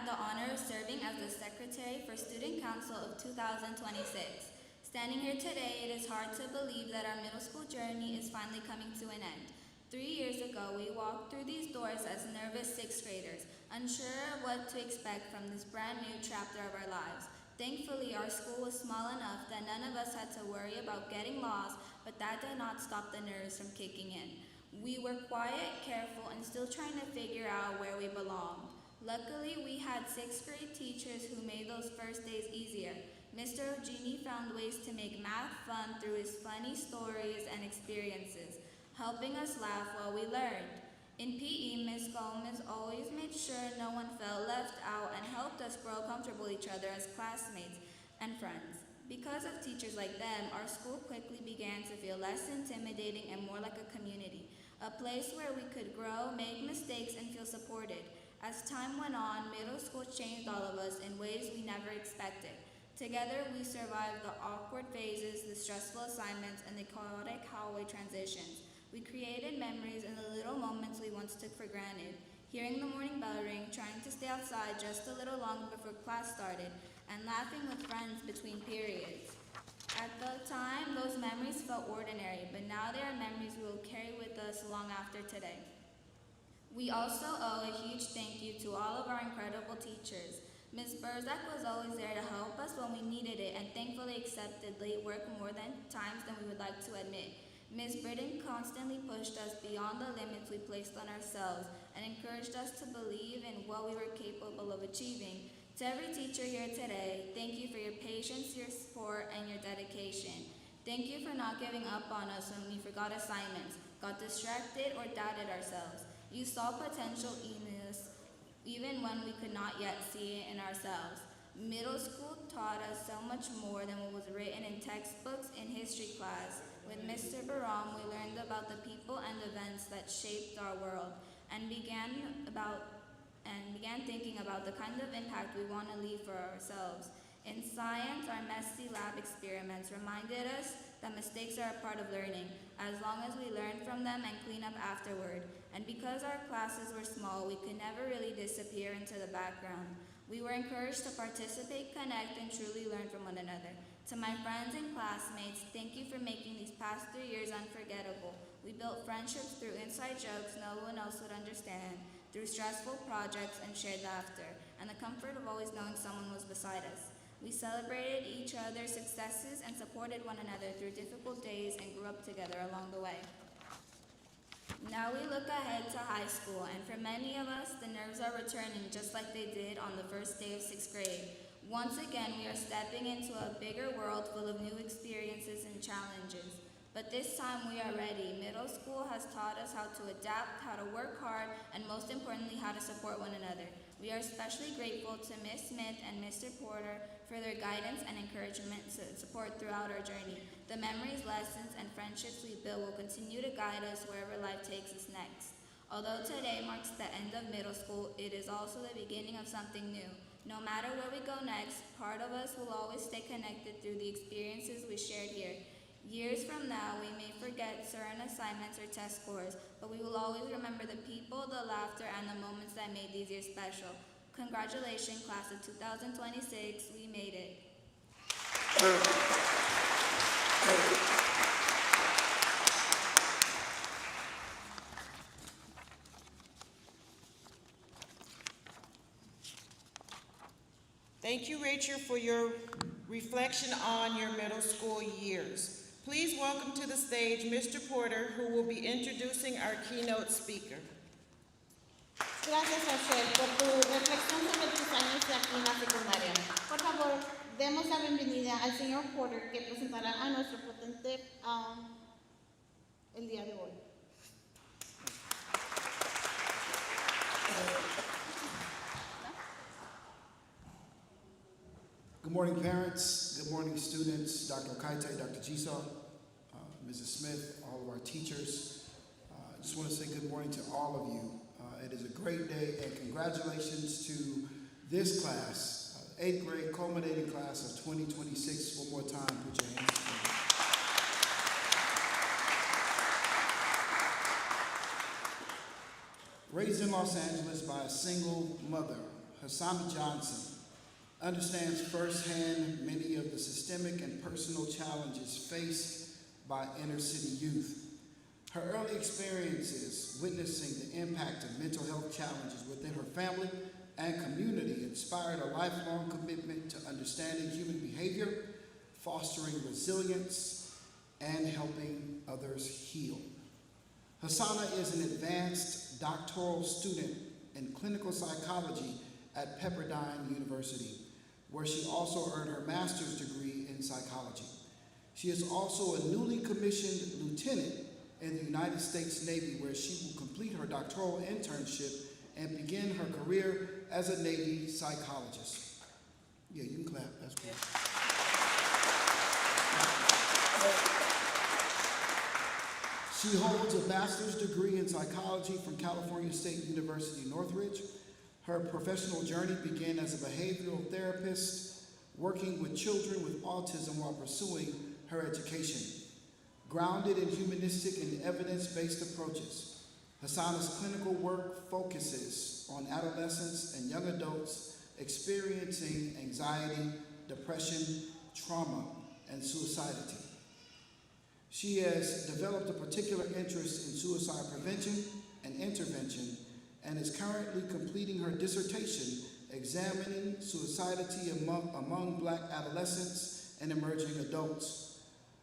had the honor of serving as the Secretary for Student Council of 2026. Standing here today, it is hard to believe that our middle school journey is finally coming to an end. 3 years ago, we walked through these doors as nervous sixth graders, unsure of what to expect from this brand new chapter of our lives. Thankfully, our school was small enough that none of us had to worry about getting lost, but that did not stop the nerves from kicking in. We were quiet, careful, and still trying to figure out where we belonged. Luckily, we had sixth grade teachers who made those first days easier. Mr. Ogini found ways to make math fun through his funny stories and experiences, helping us laugh while we learned. In PE, Ms. Gomez always made sure no one felt left out and helped us grow comfortable with each other as classmates and friends. Because of teachers like them, our school quickly began to feel less intimidating and more like a community, a place where we could grow, make mistakes, and feel supported. As time went on, middle school changed all of us in ways we never expected. Together, we survived the awkward phases, the stressful assignments, and the chaotic hallway transitions. We created memories in the little moments we once took for granted. Hearing the morning bell ring, trying to stay outside just a little longer before class started, and laughing with friends between periods. At the time, those memories felt ordinary, but now they are memories we will carry with us long after today. We also owe a huge thank you to all of our incredible teachers. Ms. Burzak was always there to help us when we needed it and thankfully accepted late work more times than we would like to admit. Ms. Britton constantly pushed us beyond the limits we placed on ourselves and encouraged us to believe in what we were capable of achieving. To every teacher here today, thank you for your patience, your support, and your dedication. Thank you for not giving up on us when we forgot assignments, got distracted, or doubted ourselves. You saw potential in us even when we could not yet see it in ourselves. Middle school taught us so much more than what was written in textbooks in history class. With Mr. Baram, we learned about the people and events that shaped our world and began thinking about the kind of impact we want to leave for ourselves. In science, our messy lab experiments reminded us that mistakes are a part of learning, as long as we learn from them and clean up afterward. And because our classes were small, we could never really disappear into the background. We were encouraged to participate, connect, and truly learn from one another. To my friends and classmates, thank you for making these past 3 years unforgettable. We built friendships through inside jokes no one else would understand, through stressful projects and shared laughter, and the comfort of always knowing someone was beside us. We celebrated each other's successes and supported one another through difficult days and grew up together along the way. Now we look ahead to high school, and for many of us, the nerves are returning just like they did on the first day of sixth grade. Once again, we are stepping into a bigger world full of new experiences and challenges. But this time we are ready. Middle school has taught us how to adapt, how to work hard, and most importantly, how to support one another. We are especially grateful to Ms. Smith and Mr. Porter for their guidance and encouragement and support throughout our journey. The memories, lessons, and friendships we build will continue to guide us wherever life takes us next. Although today marks the end of middle school, it is also the beginning of something new. No matter where we go next, part of us will always stay connected through the experiences we shared here. Years from now, we may forget certain assignments or test scores, but we will always remember the people, the laughter, and the moments that made these years special. Congratulations, class of 2026, we made it. Thank you, Rachel, for your reflection on your middle school years. Please welcome to the stage Mr. Porter, who will be introducing our keynote speaker. Gracias, Rachel, por tu reflexión sobre tus años aquí en la secundaria. Por favor, demos la bienvenida al señor Porter, que presentará a nuestro potente el día de hoy. Good morning, parents. Good morning, students. Dr. Okaite, Dr. Jisoo, Mrs. Smith, all of our teachers. I just want to say good morning to all of you. It is a great day, and congratulations to this class, 8th grade culminating class of 2026. One more time, put your hands together. Raised in Los Angeles by a single mother Hassana Johnson understands firsthand many of the systemic and personal challenges faced by inner city youth. Her early experiences witnessing the impact of mental health challenges within her family and community inspired a lifelong commitment to understanding human behavior, fostering resilience, and helping others heal. Hassana is an advanced doctoral student in clinical psychology at Pepperdine University, where she also earned her master's degree in psychology. She is also a newly commissioned lieutenant in the United States Navy, where she will complete her doctoral internship and begin her career as a Navy psychologist. Yeah, you can clap, that's cool. She holds a bachelor's degree in psychology from California State University, Northridge. Her professional journey began as a behavioral therapist, working with children with autism while pursuing her education. Grounded in humanistic and evidence-based approaches, Hassana's clinical work focuses on adolescents and young adults experiencing anxiety, depression, trauma, and suicidality. She has developed a particular interest in suicide prevention and intervention and is currently completing her dissertation examining suicidality among Black adolescents and emerging adults.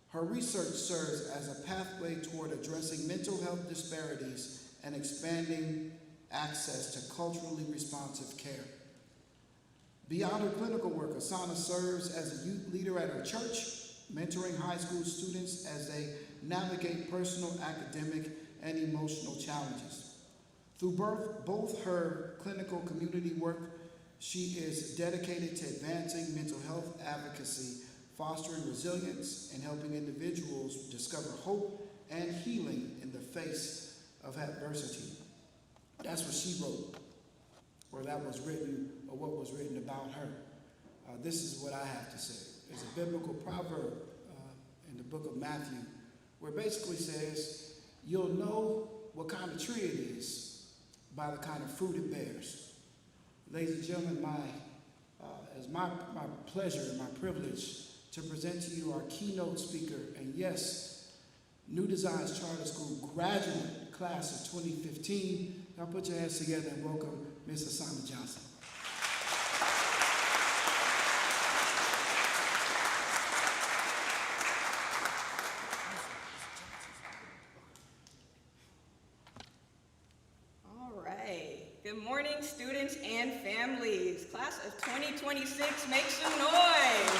Her research serves as a pathway toward addressing mental health disparities and expanding access to culturally responsive care. Beyond her clinical work, Hassana serves as a youth leader at her church, mentoring high school students as they navigate personal, academic, and emotional challenges. Through both her clinical community work, she is dedicated to advancing mental health advocacy, fostering resilience, and helping individuals discover hope and healing in the face of adversity. That's what she wrote, or that was written, or what was written about her. This is what I have to say. There's a biblical proverb in the book of Matthew where it basically says, you'll know what kind of tree it is by the kind of fruit it bears. Ladies and gentlemen, it's my pleasure and my privilege to present to you our keynote speaker, and yes, New Designs Charter School graduate class of 2015. Y'all put your hands together and welcome Ms. Hassana Johnson. Good morning, students and families. Class of 2026, make some noise.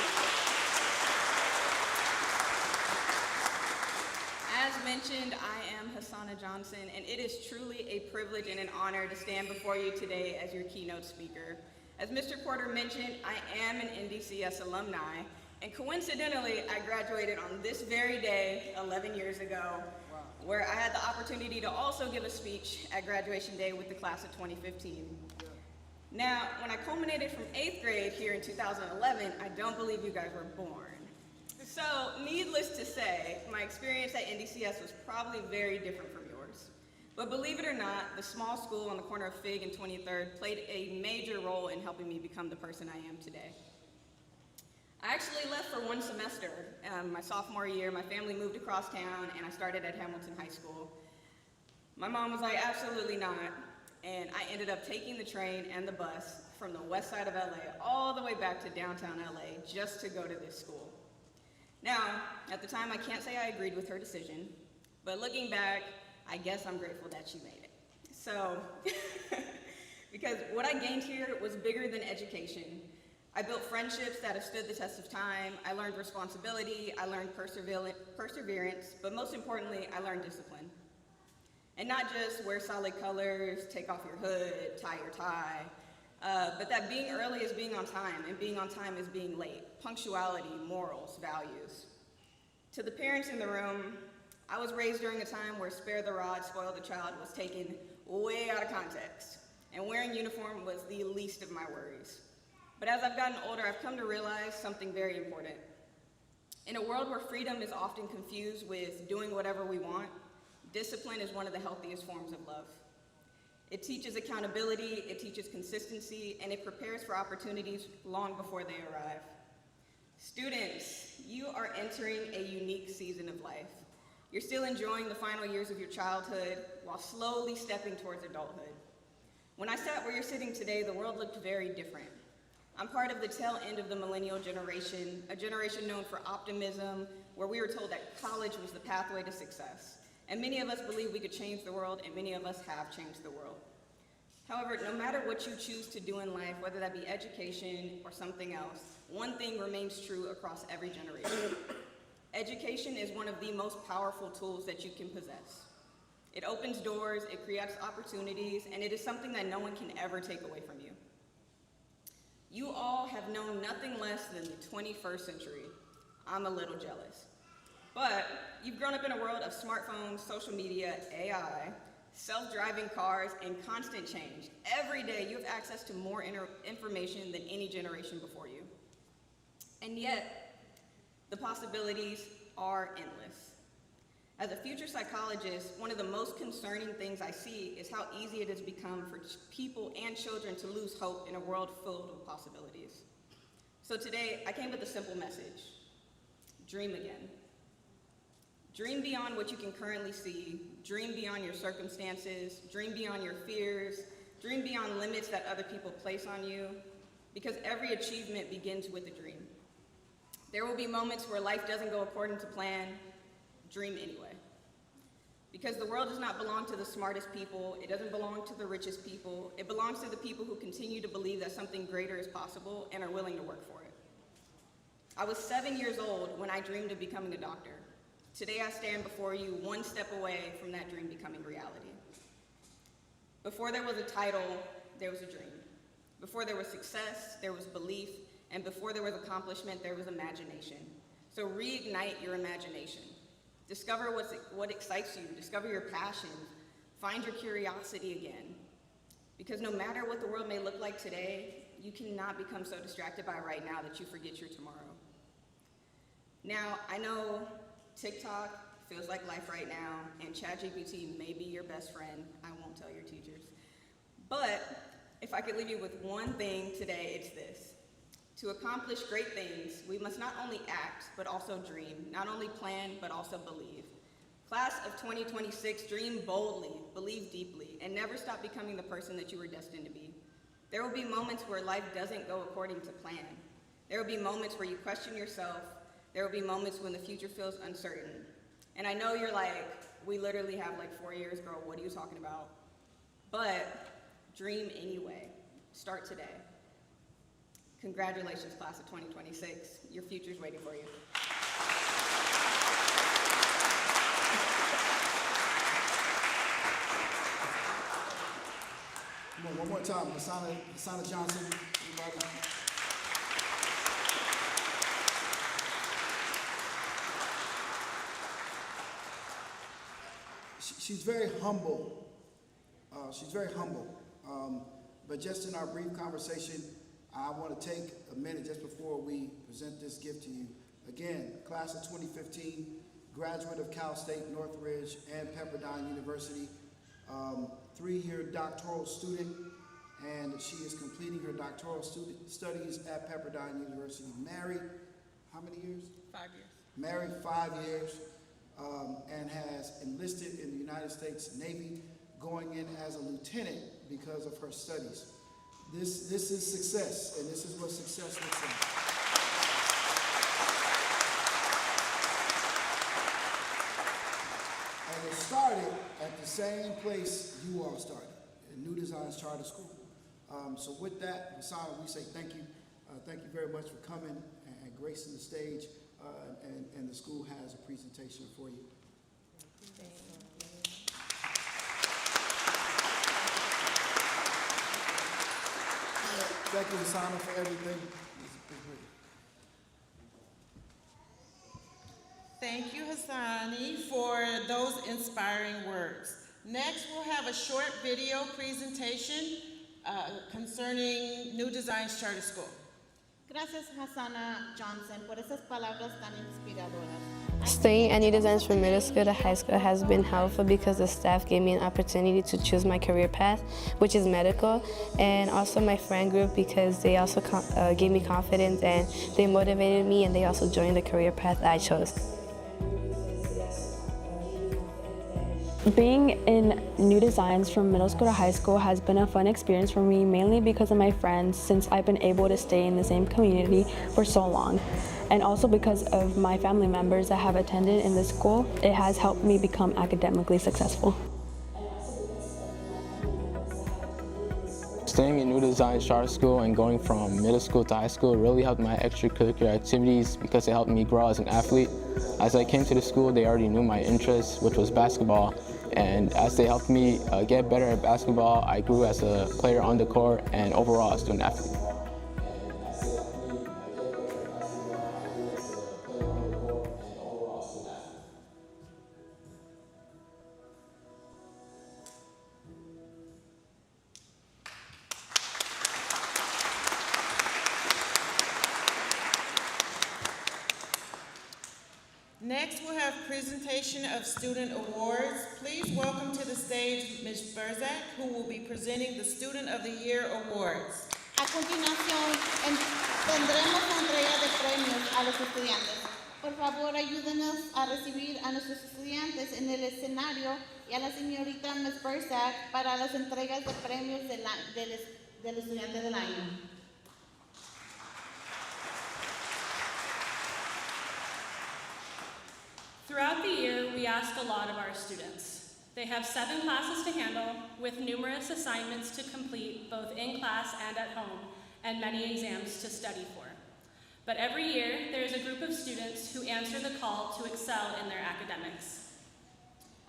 As mentioned, I am Hassana Johnson, and it is truly a privilege and an honor to stand before you today as your keynote speaker. As Mr. Porter mentioned, I am an NDCS alumni, and coincidentally, I graduated on this very day 11 years ago, where I had the opportunity to also give a speech at graduation day with the class of 2015. Now, when I culminated from 8th grade here in 2011, I don't believe you guys were born. So, needless to say, my experience at NDCS was probably very different from yours. But believe it or not, the small school on the corner of Fig and 23rd played a major role in helping me become the person I am today. I actually left for one semester. My sophomore year, my family moved across town and I started at Hamilton High School. My mom was like, absolutely not. And I ended up taking the train and the bus from the west side of LA all the way back to downtown LA just to go to this school. Now, at the time, I can't say I agreed with her decision, but looking back, I guess I'm grateful that she made it. So, because what I gained here was bigger than education. I built friendships that have stood the test of time. I learned responsibility, I learned perseverance, but most importantly, I learned discipline. And not just wear solid colors, take off your hood, tie your tie, but that being early is being on time, and being on time is being late. Punctuality, morals, values. To the parents in the room, I was raised during a time where spare the rod, spoil the child was taken way out of context, and wearing uniform was the least of my worries. But as I've gotten older, I've come to realize something very important. In a world where freedom is often confused with doing whatever we want, discipline is one of the healthiest forms of love. It teaches accountability, it teaches consistency, and it prepares for opportunities long before they arrive. Students, you are entering a unique season of life. You're still enjoying the final years of your childhood while slowly stepping towards adulthood. When I sat where you're sitting today, the world looked very different. I'm part of the tail end of the millennial generation, a generation known for optimism, where we were told that college was the pathway to success. And many of us believe we could change the world, and many of us have changed the world. However, no matter what you choose to do in life, whether that be education or something else, one thing remains true across every generation. Education is one of the most powerful tools that you can possess. It opens doors, it creates opportunities, and it is something that no one can ever take away from you. You all have known nothing less than the 21st century. I'm a little jealous. But you've grown up in a world of smartphones, social media, AI, self-driving cars, and constant change. Every day you have access to more information than any generation before you. And yet, the possibilities are endless. As a future psychologist, one of the most concerning things I see is how easy it has become for people and children to lose hope in a world filled with possibilities. So today, I came with a simple message. Dream again. Dream beyond what you can currently see. Dream beyond your circumstances. Dream beyond your fears. Dream beyond limits that other people place on you. Because every achievement begins with a dream. There will be moments where life doesn't go according to plan. Dream anyway. Because the world does not belong to the smartest people. It doesn't belong to the richest people. It belongs to the people who continue to believe that something greater is possible and are willing to work for it. I was 7 years old when I dreamed of becoming a doctor. Today I stand before you one step away from that dream becoming reality. Before there was a title, there was a dream. Before there was success, there was belief. And before there was accomplishment, there was imagination. So reignite your imagination. Discover what excites you. Discover your passions. Find your curiosity again. Because no matter what the world may look like today, you cannot become so distracted by right now that you forget your tomorrow. Now, I know TikTok feels like life right now, and ChatGPT may be your best friend. I won't tell your teachers. But if I could leave you with one thing today, it's this. To accomplish great things, we must not only act, but also dream. Not only plan, but also believe. Class of 2026, dream boldly, believe deeply, and never stop becoming the person that you were destined to be. There will be moments where life doesn't go according to plan. There will be moments where you question yourself. There will be moments when the future feels uncertain. And I know you're like, we literally have like 4 years, girl, what are you talking about? But dream anyway. Start today. Congratulations, class of 2026. Your future's waiting for you. Come on, one more time. Hasana Johnson, everybody. She's very humble. But just in our brief conversation, I want to take a minute just before we present this gift to you. Again, class of 2015, graduate of Cal State Northridge and Pepperdine University, 3-year doctoral student, and she is completing her doctoral studies at Pepperdine University. Married, how many years? 5 years. Married 5 years, and has enlisted in the United States Navy, going in as a lieutenant because of her studies. This is success, and this is what success looks like. And it started at the same place you all started, in New Designs Charter School. So with that, Hasana, we say thank you. Thank you very much for coming and gracing the stage, and the school has a presentation for you. Thank you, Hasana, for everything. Thank you, Hassani, for those inspiring words. Next, we'll have a short video presentation concerning New Designs Charter School. Gracias, Hasana Johnson, por esas palabras tan inspiradoras. Studying any designs from middle school to high school has been helpful because the staff gave me an opportunity to choose my career path, which is medical, and also my friend group because they also gave me confidence and they motivated me, and they also joined the career path I chose. Being in new designs from middle school to high school has been a fun experience for me, mainly because of my friends, since I've been able to stay in the same community for so long. And also because of my family members that have attended in this school, it has helped me become academically successful. Staying in new design charter school and going from middle school to high school really helped my extracurricular activities because it helped me grow as an athlete. As I came to the school, they already knew my interest, which was basketball. And as they helped me get better at basketball, I grew as a player on the court and overall as a student athlete. Next, we'll have presentation of student awards. Please welcome to the stage Ms. Berzak, who will be presenting the Student of the Year Awards. A continuación, tendremos la entrega de premios a los estudiantes. Por favor, ayúdenos a recibir a nuestros estudiantes en el escenario y a la señorita Ms. Berzak para las entregas de premios del estudiante del año. Throughout the year, we asked a lot of our students. They have 7 classes to handle, with numerous assignments to complete both in class and at home, and many exams to study for. But every year, there is a group of students who answer the call to excel in their academics.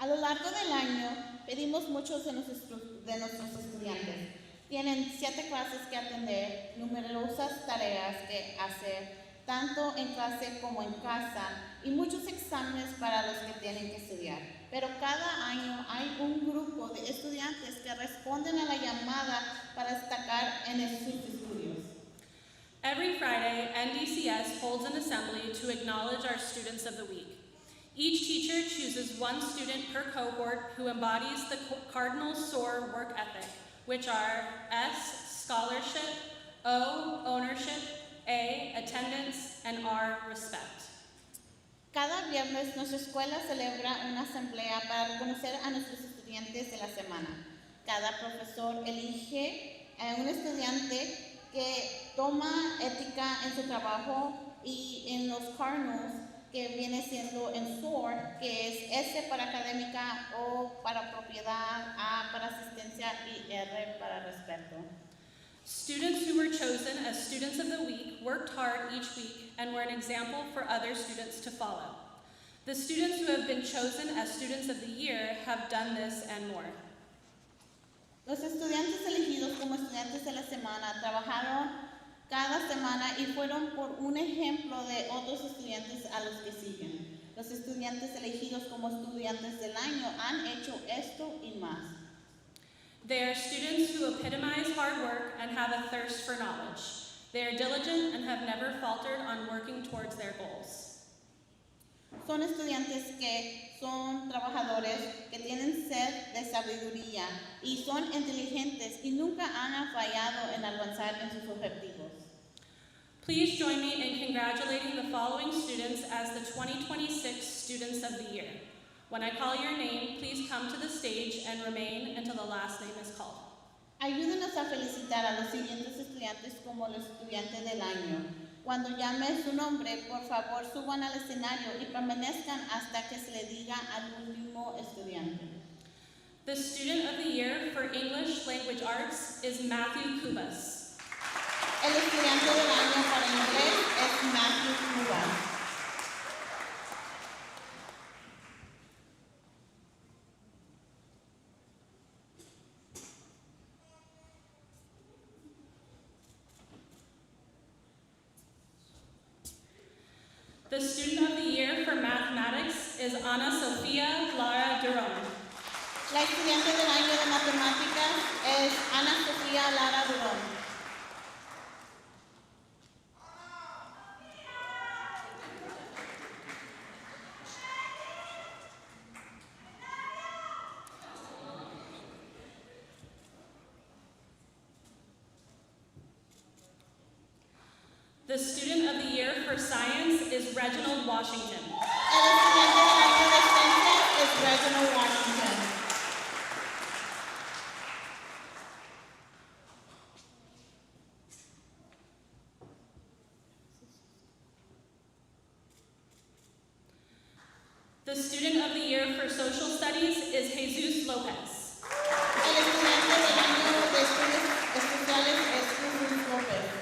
A lo largo del año, pedimos muchos de nuestros estudiantes. Tienen 7 clases que atender, numerosas tareas que hacer, tanto en clase como en casa, y muchos exámenes para los que tienen que estudiar. Pero cada año hay un grupo de estudiantes que responden a la llamada para destacar en sus estudios. Every Friday, NDCS holds an assembly to acknowledge our students of the week. Each teacher chooses one student per cohort who embodies the cardinal SOAR work ethic, which are S, scholarship, O, ownership, A, attendance, and R, respect. Cada viernes nuestra escuela celebra una asamblea para reconocer a nuestros estudiantes de la semana. Cada profesor elige a un estudiante que toma ética en su trabajo y en los cardinals, que viene siendo en SOAR, que es S para académica, O para propiedad, A para asistencia y R para respeto. Students who were chosen as Students of the Week worked hard each week and were an example for other students to follow. The students who have been chosen as Students of the Year have done this and more. Los estudiantes elegidos como estudiantes de la semana trabajaron cada semana y fueron por un ejemplo de otros estudiantes a los que siguen. Los estudiantes elegidos como estudiantes del año han hecho esto y más. They are students who epitomize hard work and have a thirst for knowledge. They are diligent and have never faltered on working towards their goals. Son estudiantes que son trabajadores, que tienen sed de sabiduría y son inteligentes y nunca han fallado en avanzar en sus objetivos. Please join me in congratulating the following students as the 2026 Students of the Year. When I call your name, please come to the stage and remain until the last name is called. Ayúdenos a felicitar a los siguientes estudiantes como los estudiantes del año. Cuando llame su nombre, por favor suban al escenario y permanezcan hasta que se le diga al último estudiante. The Student of the Year for English Language Arts is Matthew Kubas. El estudiante del año para inglés es Matthew Cubas. The Student of the Year for Mathematics is Ana Sofia Lara Durón. La estudiante del año de matemáticas es Ana Sofía Lara Durón. The Student of the Year for Science is Reginald Washington. El estudiante del año de ciencias es Reginald Washington. The Student of the Year for Social Studies is Jesus Lopez. El estudiante del año de estudios especiales es Jesús López.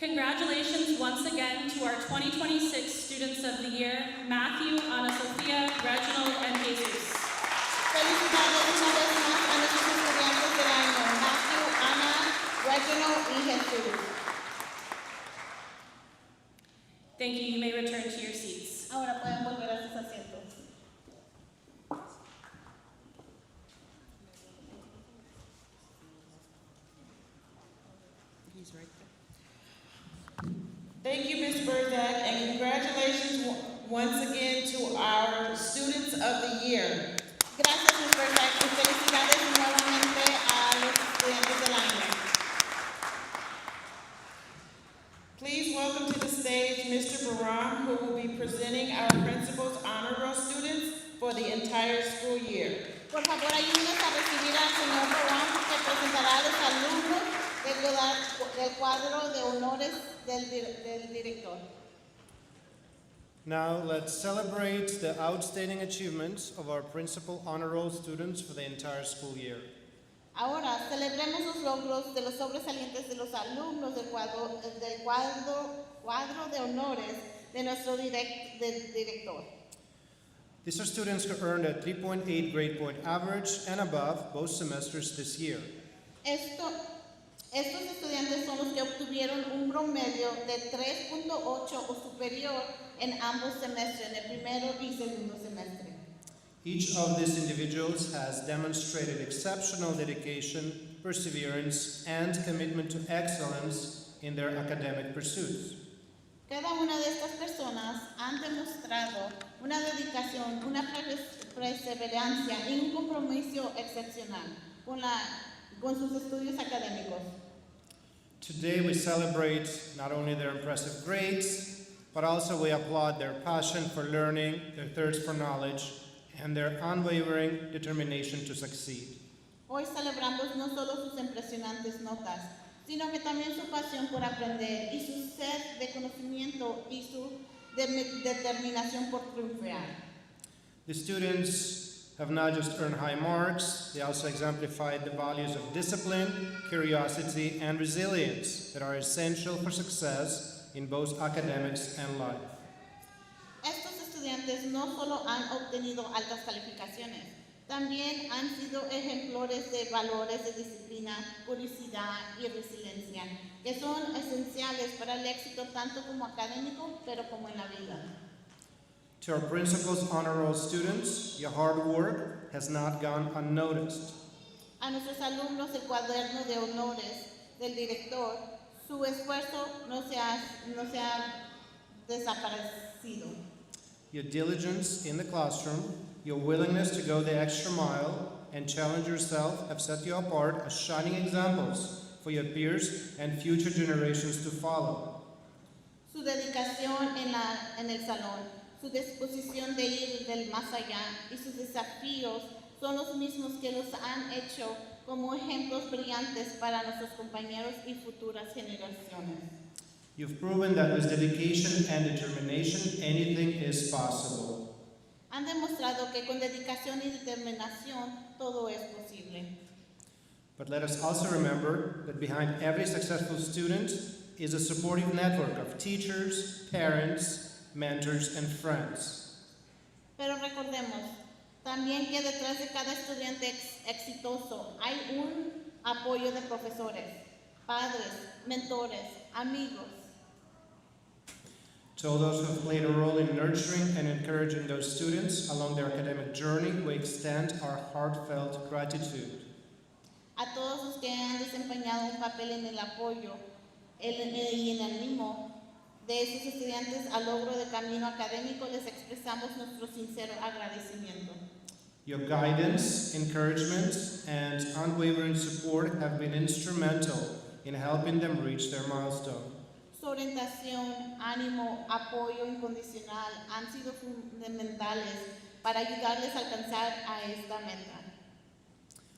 Congratulations once again to our 2026 Students of the Year, Matthew, Ana Sofia, Reginald, and Jesus. Felicidades una vez más a nuestros estudiantes del año, Matthew, Ana, Reginald y Jesús. Thank you. You may return to your seats. Ahora pueden volver a sus asientos. He's right there. Thank you, Ms. Burdette, and congratulations once again to our Students of the Year. Gracias, Ms. Berdak, y felicidades nuevamente a los estudiantes del año. Please welcome to the stage Mr. Baram, who will be presenting our Principal's Honor Roll students for the entire school year. Por favor, ayúdenos a recibir al señor Barón, que presentará a los alumnos del cuadro de honores del director. Now let's celebrate the outstanding achievements of our Principal Honor Roll students for the entire school year. Ahora, celebremos los logros de los sobresalientes de los alumnos del cuadro de honores de nuestro director. These are students who earned a 3.8 grade point average and above both semesters this year. Estos estudiantes son los que obtuvieron un promedio de 3.8 o superior en ambos semestres, en el primero y segundo semestre. Each of these individuals has demonstrated exceptional dedication, perseverance, and commitment to excellence in their academic pursuits. Cada una de estas personas han demostrado una dedicación, una perseverancia y un compromiso excepcional con sus estudios académicos. Today we celebrate not only their impressive grades, but also we applaud their passion for learning, their thirst for knowledge, and their unwavering determination to succeed. Hoy celebramos no solo sus impresionantes notas, sino que también su pasión por aprender y su sed de conocimiento y su determinación por triunfar. The students have not just earned high marks, they also exemplified the values of discipline, curiosity, and resilience that are essential for success in both academics and life. Estos estudiantes no solo han obtenido altas calificaciones, también han sido ejemplares de valores de disciplina, curiosidad y resiliencia, que son esenciales para el éxito tanto como académico, pero como en la vida. To our Principal's Honor Roll students, your hard work has not gone unnoticed. A nuestros alumnos del cuaderno de honores del director, su esfuerzo no se ha desaparecido. Your diligence in the classroom, your willingness to go the extra mile and challenge yourself have set you apart as shining examples for your peers and future generations to follow. Su dedicación en el salón, su disposición de ir del más allá y sus desafíos son los mismos que los han hecho como ejemplos brillantes para nuestros compañeros y futuras generaciones. You've proven that with dedication and determination, anything is possible. Han demostrado que con dedicación y determinación todo es posible. But let us also remember that behind every successful student is a supportive network of teachers, parents, mentors, and friends. Pero recordemos también que detrás de cada estudiante exitoso hay un apoyo de profesores, padres, mentores, amigos. To all those who have played a role in nurturing and encouraging those students along their academic journey, we extend our heartfelt gratitude. A todos los que han desempeñado un papel en el apoyo y en el ánimo de esos estudiantes al logro de camino académico, les expresamos nuestro sincero agradecimiento. Your guidance, encouragement, and unwavering support have been instrumental in helping them reach their milestone. Su orientación, ánimo, apoyo incondicional han sido fundamentales para ayudarles a alcanzar a esta meta.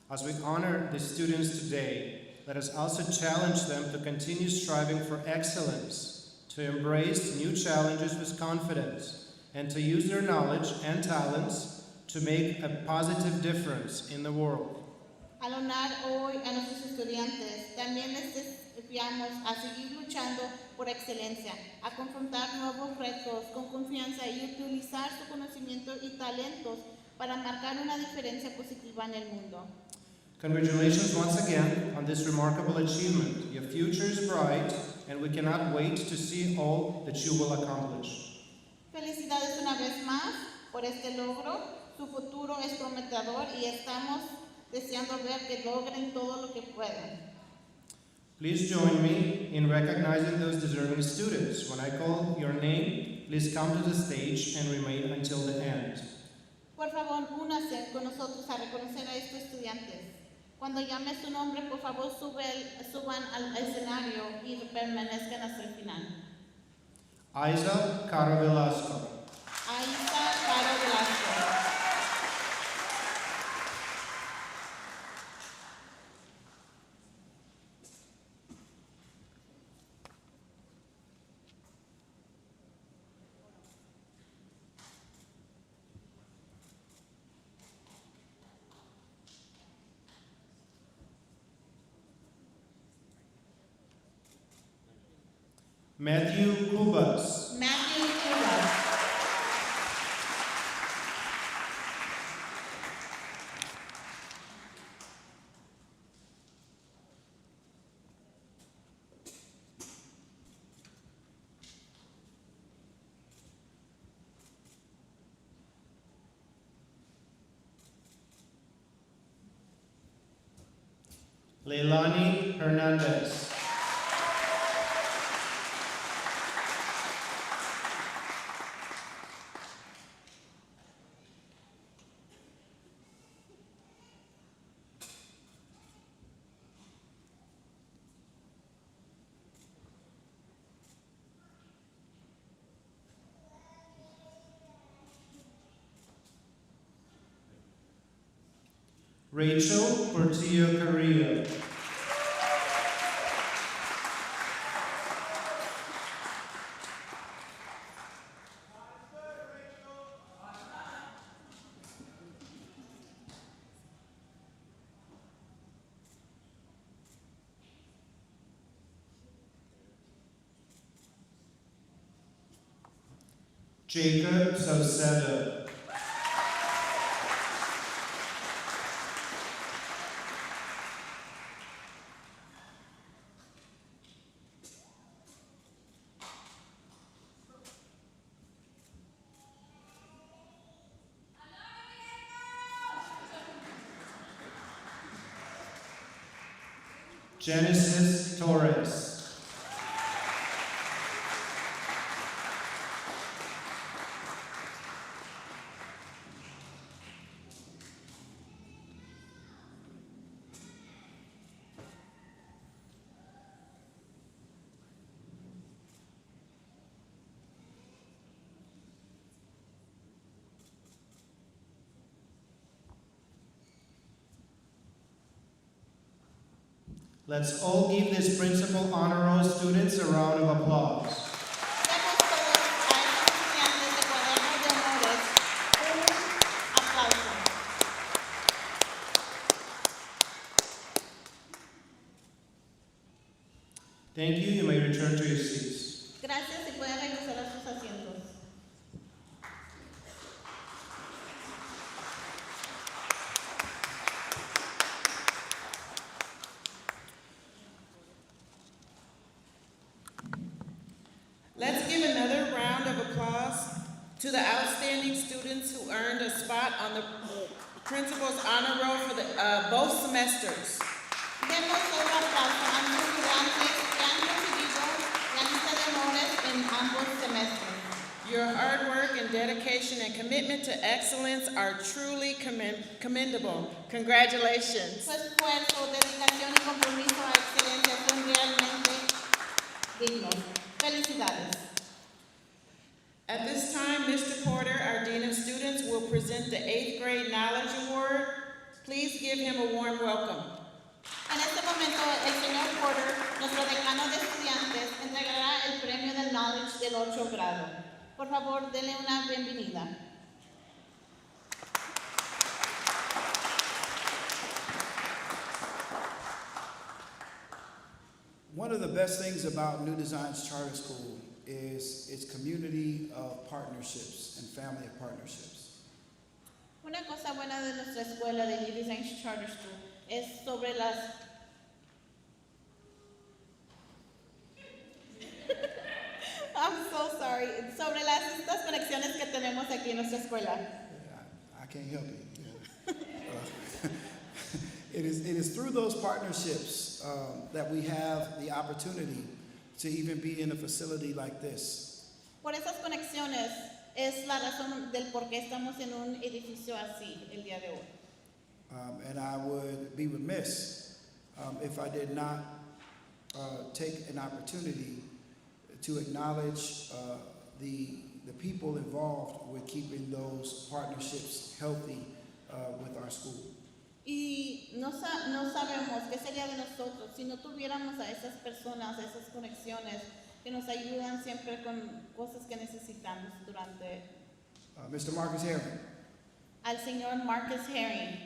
As we honor the students today, let us also challenge them to continue striving for excellence, to embrace new challenges with confidence, and to use their knowledge and talents to make a positive difference in the world. Al honrar hoy a nuestros estudiantes, también les desafiamos a seguir luchando por excelencia, a confrontar nuevos retos con confianza y utilizar su conocimiento y talentos para marcar una diferencia positiva en el mundo. Congratulations once again on this remarkable achievement. Your future is bright, and we cannot wait to see all that you will accomplish. Felicidades una vez más por este logro. Su futuro es prometedor y estamos deseando ver que logren todo lo que puedan. Please join me in recognizing those deserving students. When I call your name, please come to the stage and remain until the end. Por favor, únase con nosotros a reconocer a estos estudiantes. Cuando llame su nombre, por favor, suban al escenario y permanezcan hasta el final. Isa Caro Velasco. Aiza Caro Velasco. Matthew Cubas. Matthew Cubas. Leilani Hernandez. Rachel Portillo Carrillo. Jacob Saucedo. Genesis Torres. Let's all give this principal honor roll students a round of applause. Demos todos a estos estudiantes de cuadernos de honores un aplauso. Thank you. You may return to your seats. Gracias y pueden regresar a sus asientos. Let's give another round of applause to the outstanding students who earned a spot on the principal's honor roll for both semesters. Demos otro aplauso a los estudiantes que han recibido la lista de honor honores en ambos semestres. Your hard work and dedication and commitment to excellence are truly commendable. Congratulations. Su esfuerzo, dedicación y compromiso a excelencia son realmente dignos. Felicidades. At this time, Mr. Porter, our Dean of Students, will present the 8th Grade Knowledge Award. Please give him a warm welcome. En este momento, el señor Porter, nuestro decano de estudiantes, entregará el premio del Knowledge del 8 grado. Por favor, denle una bienvenida. One of the best things about New Designs Charter School is its community of partnerships and family of partnerships. Una cosa buena de nuestra escuela de New Design Charter School es sobre las I'm so sorry. Sobre estas conexiones que tenemos aquí en nuestra escuela. I can't help it. It is through those partnerships that we have the opportunity to even be in a facility like this. Por esas conexiones es la razón del por qué estamos en un edificio así el día de hoy. And I would be remiss if I did not take an opportunity to acknowledge the people involved with keeping those partnerships healthy with our school. Y no sabemos qué sería de nosotros si no tuviéramos a esas personas, a esas conexiones que nos ayudan siempre con cosas que necesitamos durante. Mr. Marcus Herring. Al señor Marcus Herring.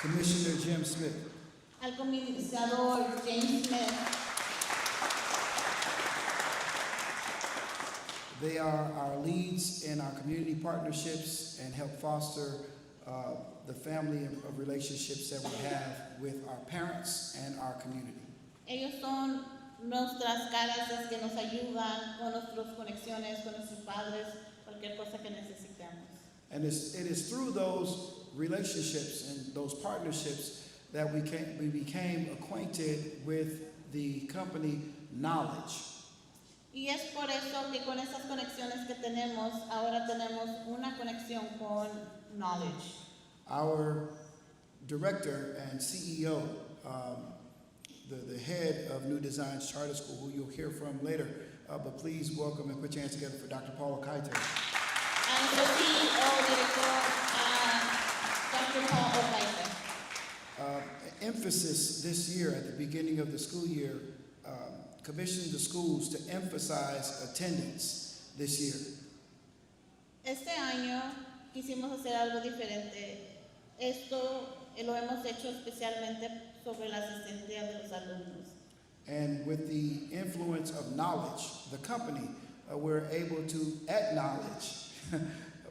Commissioner Jim Smith. Al comisionador James Smith. They are our leads in our community partnerships and help foster the family of relationships that we have with our parents and our community. Ellos son nuestras caras las que nos ayudan con nuestras conexiones, con nuestros padres, cualquier cosa que necesitemos. And it is through those relationships and those partnerships that we became acquainted with the company Knowledge. Y es por eso que con esas conexiones que tenemos, ahora tenemos una conexión con Knowledge. Our director and CEO, the head of New Designs Charter School, who you'll hear from later, but please welcome and put your hands together for Dr. Paula Kaite. And the CEO, director, Dr. Paul Kaite. Emphasis this year at the beginning of the school year commissioned the schools to emphasize attendance this year. Este año quisimos hacer algo diferente. Esto lo hemos hecho especialmente sobre la asistencia de los alumnos. And with the influence of Knowledge, the company, we're able to acknowledge,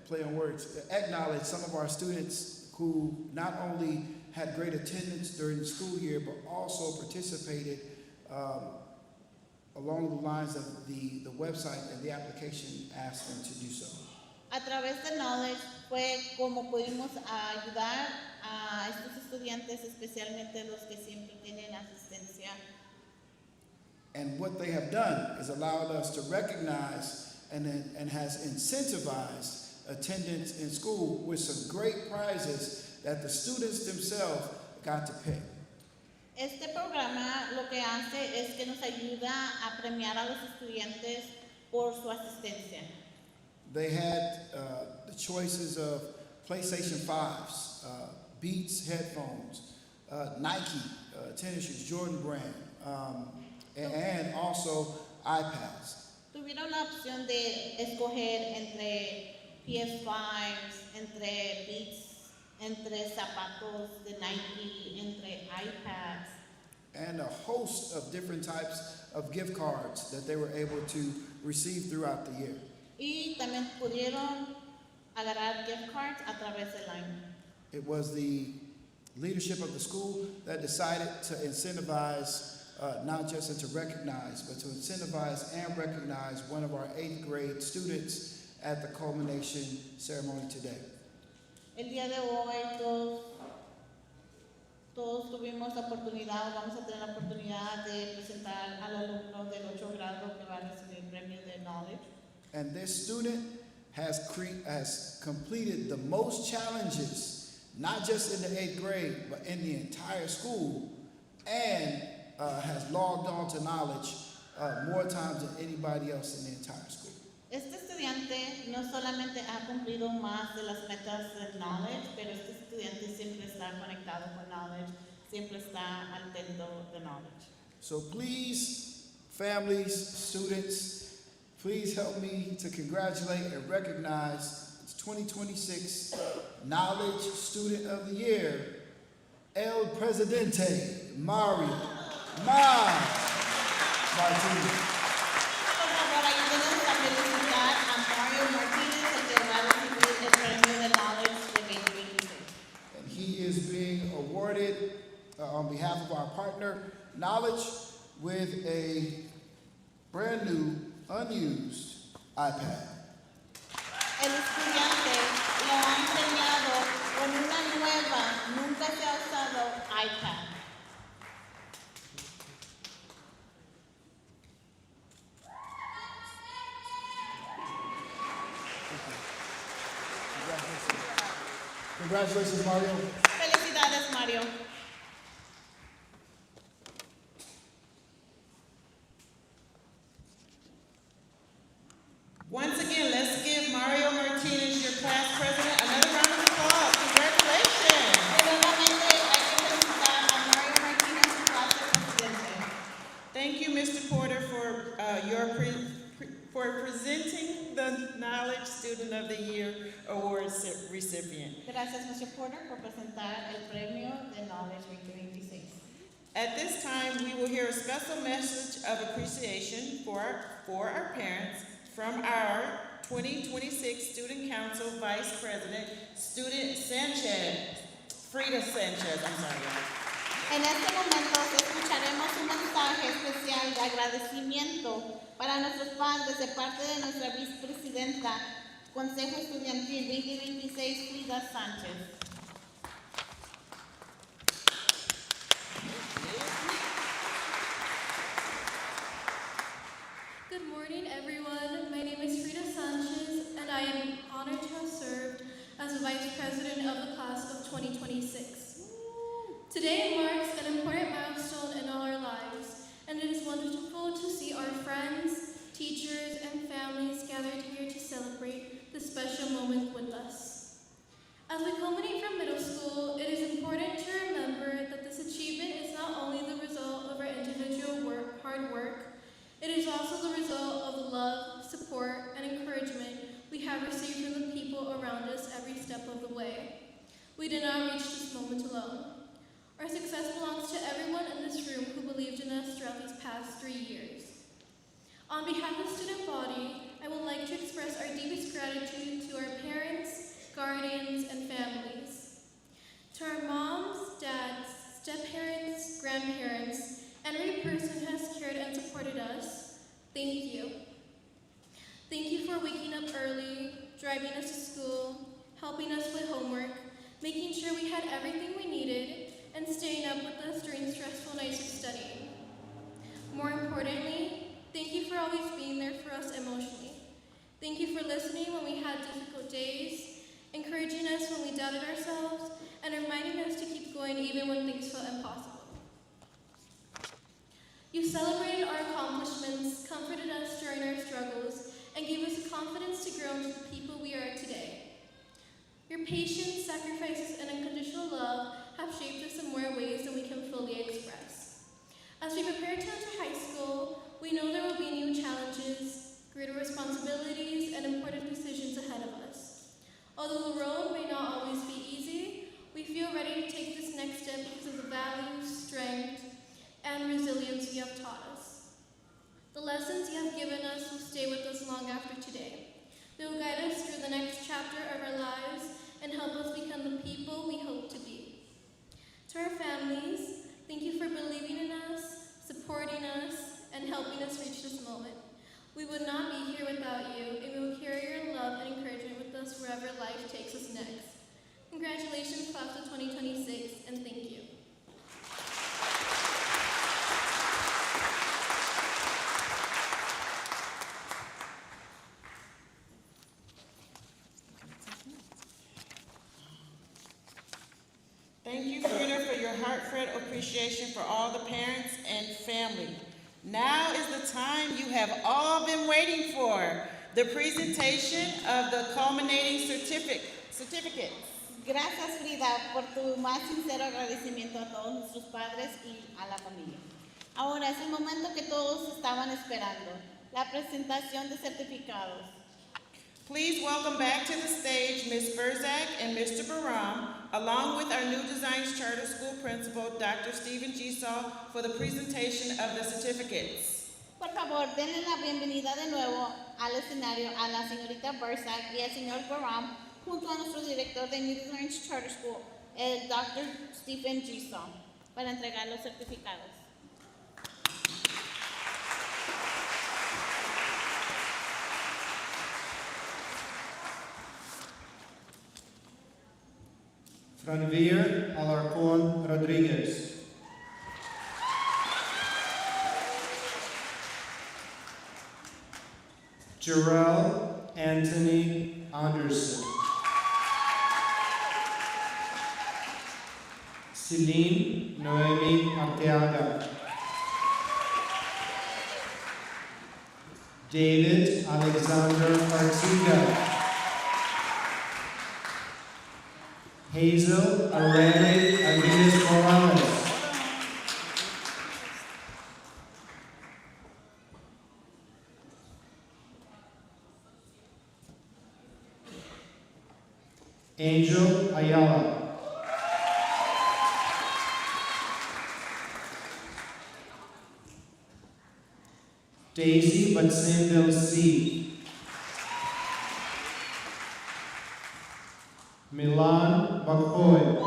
play on words, acknowledge some of our students who not only had great attendance during the school year, but also participated along the lines of the website and the application asked them to do so. A través de Knowledge fue como pudimos ayudar a estos estudiantes, especialmente los que siempre tienen asistencia. And what they have done is allowed us to recognize and has incentivized attendance in school with some great prizes that the students themselves got to pick. Este programa lo que hace es que nos ayuda a premiar a los estudiantes por su asistencia. They had the choices of PlayStation 5s, Beats headphones, Nike tennis shoes, Jordan brand, and also iPads. Tuvieron la opción de escoger entre PS5s, entre Beats, entre zapatos de Nike, entre iPads. And a host of different types of gift cards that they were able to receive throughout the year. Y también pudieron agarrar gift cards a través del año. It was the leadership of the school that decided to incentivize, not just and to recognize, but to incentivize and recognize one of our 8th grade students at the culmination ceremony today. El día de hoy todos Todos tuvimos la oportunidad, o vamos a tener la oportunidad de presentar al alumno del 8 grado que va a recibir el premio de Knowledge. And this student has completed the most challenges, not just in the 8th grade, but in the entire school, and has logged on to knowledge more times than anybody else in the entire school. Este estudiante no solamente ha cumplido más de las metas de Knowledge, pero este estudiante siempre está conectado con Knowledge, siempre está atento de Knowledge. So please, families, students, please help me to congratulate and recognize its 2026 Knowledge Student of the Year, El Presidente Mario Martinez. Por favor, ayúdenos a felicitar a Mario Martínez, el que va a recibir el premio de Knowledge de 2026. And he is being awarded on behalf of our partner, Knowledge, with a brand new, unused iPad. El estudiante lo ha enseñado con una nueva, nunca se ha usado iPad. Congratulations, Mario. Felicidades, Mario. Once again, let's give Mario Martinez, your class president, another round of applause. Congratulations. Nuevamente hay que felicitar a Mario Martínez, su clase presidente. Thank you, Mr. Porter, for presenting the Knowledge Student of the Year Award recipient. Gracias, Mr. Porter, por presentar el premio de Knowledge 2026. At this time, we will hear a special message of appreciation for our parents from our 2026 Student Council Vice President, Student Frida Sanchez. En este momento escucharemos un mensaje especial de agradecimiento para nuestros padres de parte de nuestra vicepresidenta, Consejo Estudiantil 2026, Frida Sánchez. Good morning, everyone. My name is Frida Sanchez, and I am honored to have served as the Vice President of the class of 2026. Today marks an important milestone in all our lives, and it is wonderful to see our friends, teachers, and families gathered here to celebrate this special moment with us. As we culminate from middle school, it is important to remember that this achievement is not only the result of our individual hard work, it is also the result of the love, support, and encouragement we have received from the people around us every step of the way. We did not reach this moment alone. Our success belongs to everyone in this room who believed in us throughout these past 3 years. On behalf of the student body, I would like to express our deepest gratitude to our parents, guardians, and families. To our moms, dads, step-parents, grandparents, and every person who has cared and supported us, thank you. Thank you for waking up early, driving us to school, helping us with homework, making sure we had everything we needed, and staying up with us during stressful nights of studying. More importantly, thank you for always being there for us emotionally. Thank you for listening when we had difficult days, encouraging us when we doubted ourselves, and reminding us to keep going even when things felt impossible. You celebrated our accomplishments, comforted us during our struggles, and gave us the confidence to grow into the people we are today. Your patience, sacrifices, and unconditional love have shaped us in more ways than we can fully express. As we prepare to enter high school, we know there will be new challenges, greater responsibilities, and important decisions ahead of us. Although the road may not always be easy, we feel ready to take this next step because of the values, strength, and resilience you have taught us. The lessons you have given us will stay with us long after today. They will guide us through the next chapter of our lives and help us become the people we hope to be. To our families, thank you for believing in us, supporting us, and helping us reach this moment. We would not be here without you, and we Thank you, Frida, for your heartfelt appreciation for all the parents and family. Now is the time you have all been waiting for, the presentation of the culminating certificate. Gracias, Frida, por tu más sincero agradecimiento a todos nuestros padres y a la familia. Ahora es el momento que todos estaban esperando, la presentación de certificados. Please welcome back to the stage Ms. Berzak and Mr. Baram, along with our New Designs Charter School Principal, Dr. Stephen Gisal, for the presentation of the certificates. Por favor, denle la bienvenida de nuevo al escenario a la señorita Berzak y al señor Baram, junto a nuestro director de New Designs Charter School, el Dr. Stephen Gisal, para entregar los certificados. Franvir Alarcón Rodriguez. Jarrell Anthony Anderson. Celine Noemi Arteaga. David Alexander Artiga. Hazel Aurelie Aguirre Morales. Angel Ayala. Daisy Batsindel C. Milan Bakhoy.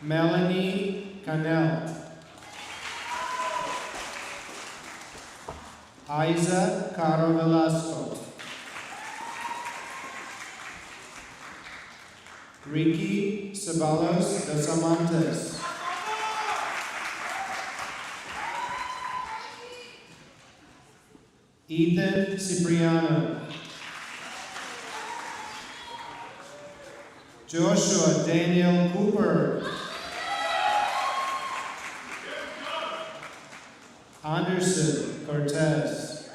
Melanie Canel. Isa Caro Velasco. Ricky Ceballos dos Amantes. Ethan Cipriano. Joshua Daniel Cooper. Anderson Cortez.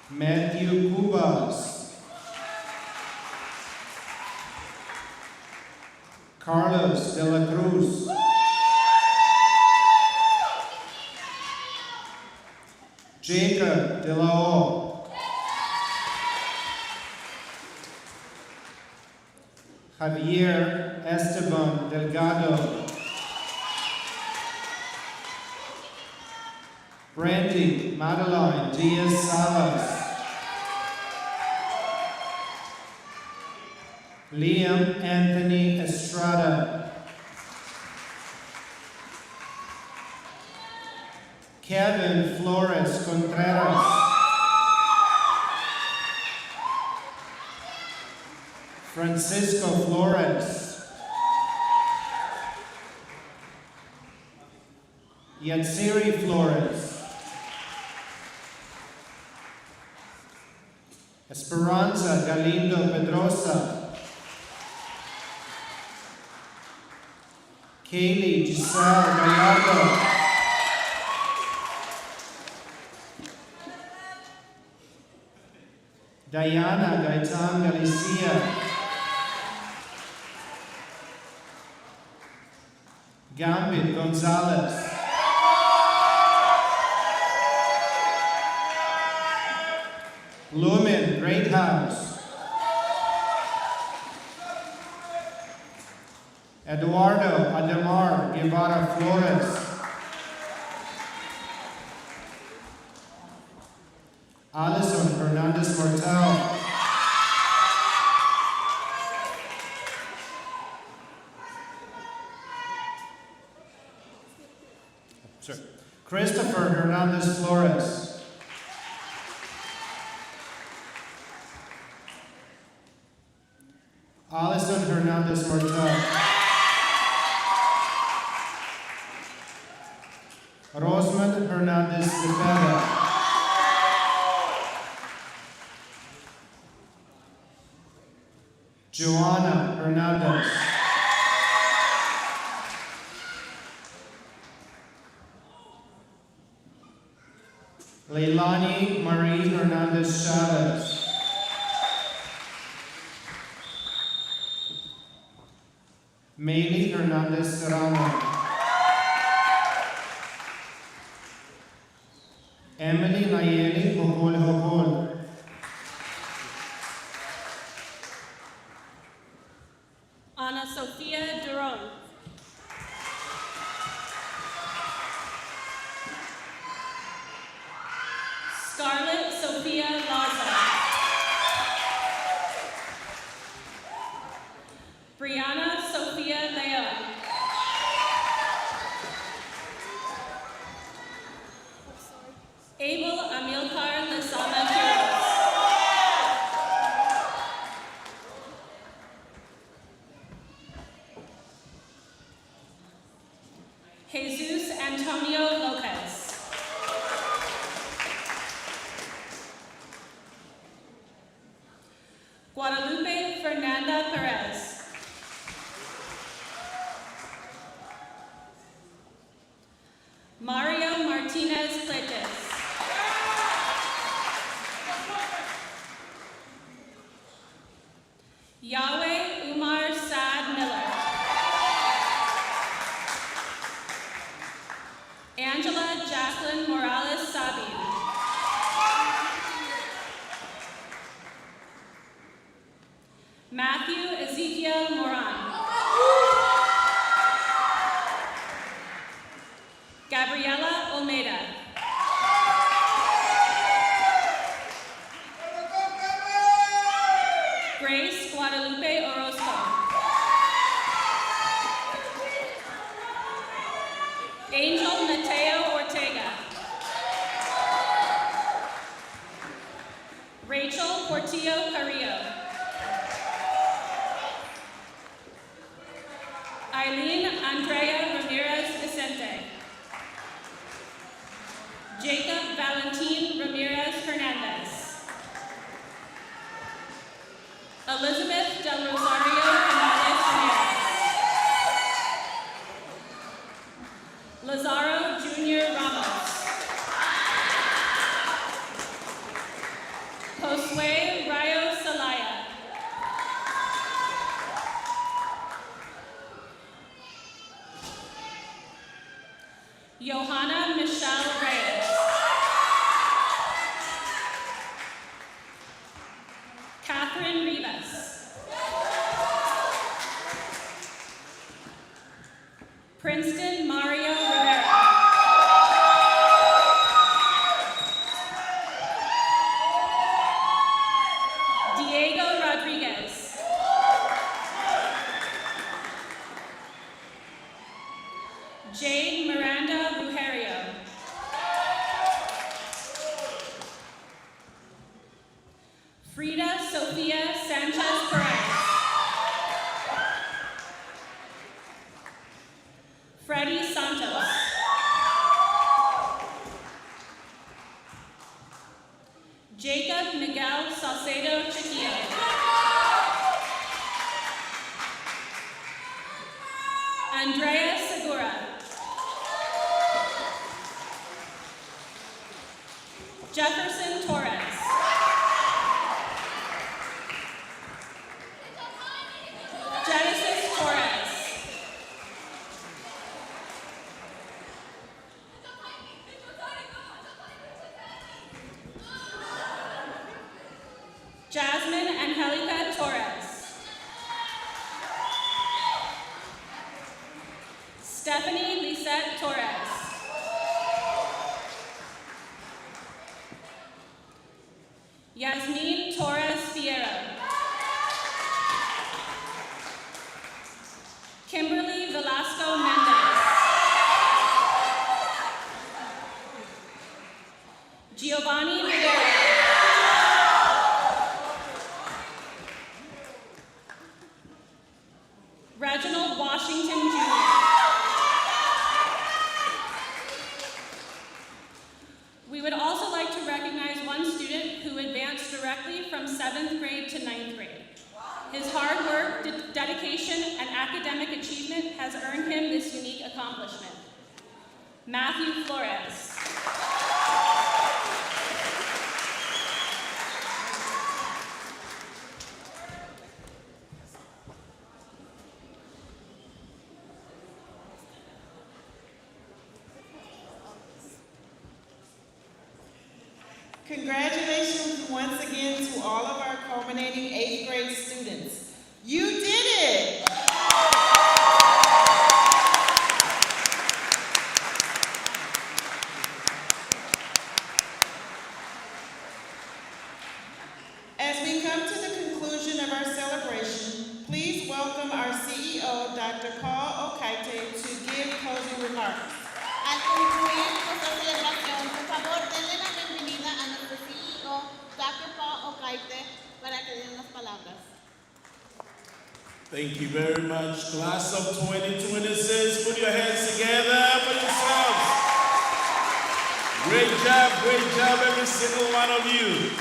Matthew Cubas. Carlos de la Cruz. Jacob de la O. Javier Esteban Delgado. Brandy Madeline Diaz Salas. Liam Anthony Estrada. Kevin Flores Contreras. Francisco Flores. Yatsiri Flores. Esperanza Galindo Pedrosa. Kaylee Giselle Gallardo. Diana Gaitan Galicia. Gambit Gonzalez. Lumen Greathouse. Eduardo Ademar Guevara Flores. Alison Hernandez Martel. Sorry. Christopher Hernandez Flores. Alison Hernandez Martel. Rosman Hernandez Cepeda. Joanna Hernandez. Leilani Marie Hernandez Chavez. Maylee Hernandez Serrano. Emily Nayeli Hopol Hopol. Ana Sofia Duron. Scarlett Sophia Laza. Brianna Sophia Leon. Abel Amilcar Lizama Quiroz. Jesus Antonio Lopez. Guadalupe Fernanda Perez. Mario Martinez Cletes. Yahweh Umar Saad Miller. Angela Jacqueline Morales Sabin. Matthew Ezekiel Moran. Gabriela Olmeda. Grace Guadalupe Orozco. Angel Mateo Ortega. Rachel Portillo Carrillo. Eileen Andrea Ramirez Vicente. Jacob Valentin Ramirez Hernandez. Elizabeth Del Rosario Canales Ramirez. Lazaro Jr. Ramos. Josue Rayo Salaya. Johanna Michelle Reyes. Catherine Rivas. Princeton Mario Rivera. Diego Rodriguez. Jade Miranda Rugerio. Frida Sofia Sanchez Perez. Freddie Santos. Jacob Miguel Salcedo Chiquillo. Andrea Segura. Jefferson Torres. Genesis Torres. Jasmine Angelica Torres. Stephanie Lisette Torres. Yasmin Torres Fierro. Kimberly Velasco Mendez. Giovanni Rivera. Reginald Washington Jr. We would also like to recognize one student who advanced directly from 7th grade to 9th grade. His hard work, dedication, and academic achievement has earned him this unique accomplishment. Matthew Flores. Congratulations once again to all of our culminating 8th grade students. You did it! As we come to the conclusion of our celebration, please welcome our CEO, Dr. Paul Okaite, to give closing remarks. Al concluir nuestra celebración, por favor, denle la bienvenida a nuestro CEO, Dr. Paul Okaite, para que dé unas palabras. Thank you very much, class of 2026. Put your hands together for yourselves. Great job, every single one of you.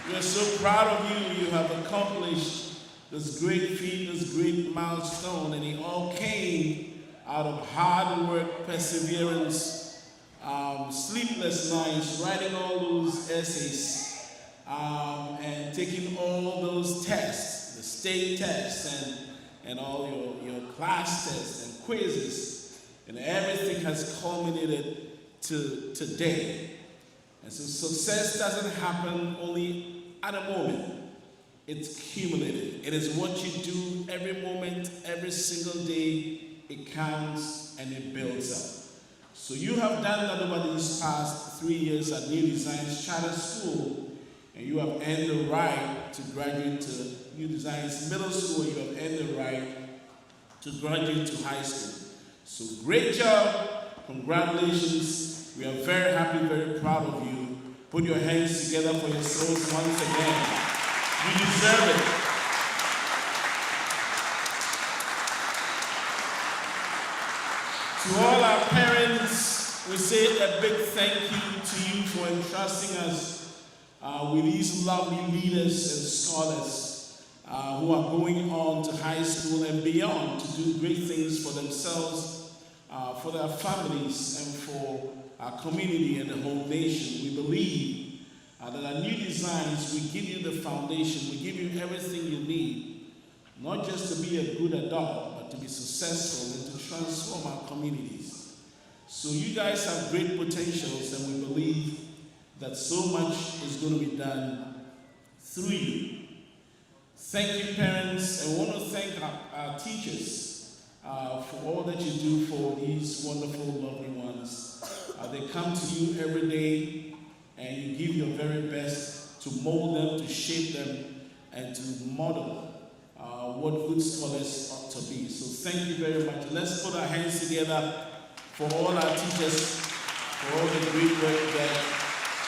We are so proud of you. You have accomplished this great feat, this great milestone, and it all came out of hard work, perseverance, sleepless nights, writing all those essays, and taking all those tests, the state tests, and all your class tests and quizzes, and everything has culminated to today. And so success doesn't happen only at a moment. It's cumulative. It is what you do every moment, every single day. It counts and it builds up. So you have done that over these past 3 years at New Designs Charter School, and you have earned the right to graduate to New Designs Middle School. You have earned the right to graduate to high school. So great job. Congratulations. We are very happy, very proud of you. Put your hands together for yourselves once again. You deserve it. To all our parents, we say a big thank you to you for entrusting us with these lovely leaders and scholars who are going on to high school and beyond to do great things for themselves, for their families, and for our community and the whole nation. We believe that our New Designs, we give you the foundation, we give you everything you need, not just to be a good adult, but to be successful and to transform our communities. So you guys have great potentials, and we believe that so much is going to be done through you. Thank you, parents, and I want to thank our teachers for all that you do for these wonderful, lovely ones. They come to you every day, and you give your very best to mold them, to shape them, and to model what good scholars ought to be. So thank you very much. Let's put our hands together for all our teachers, for all the great work that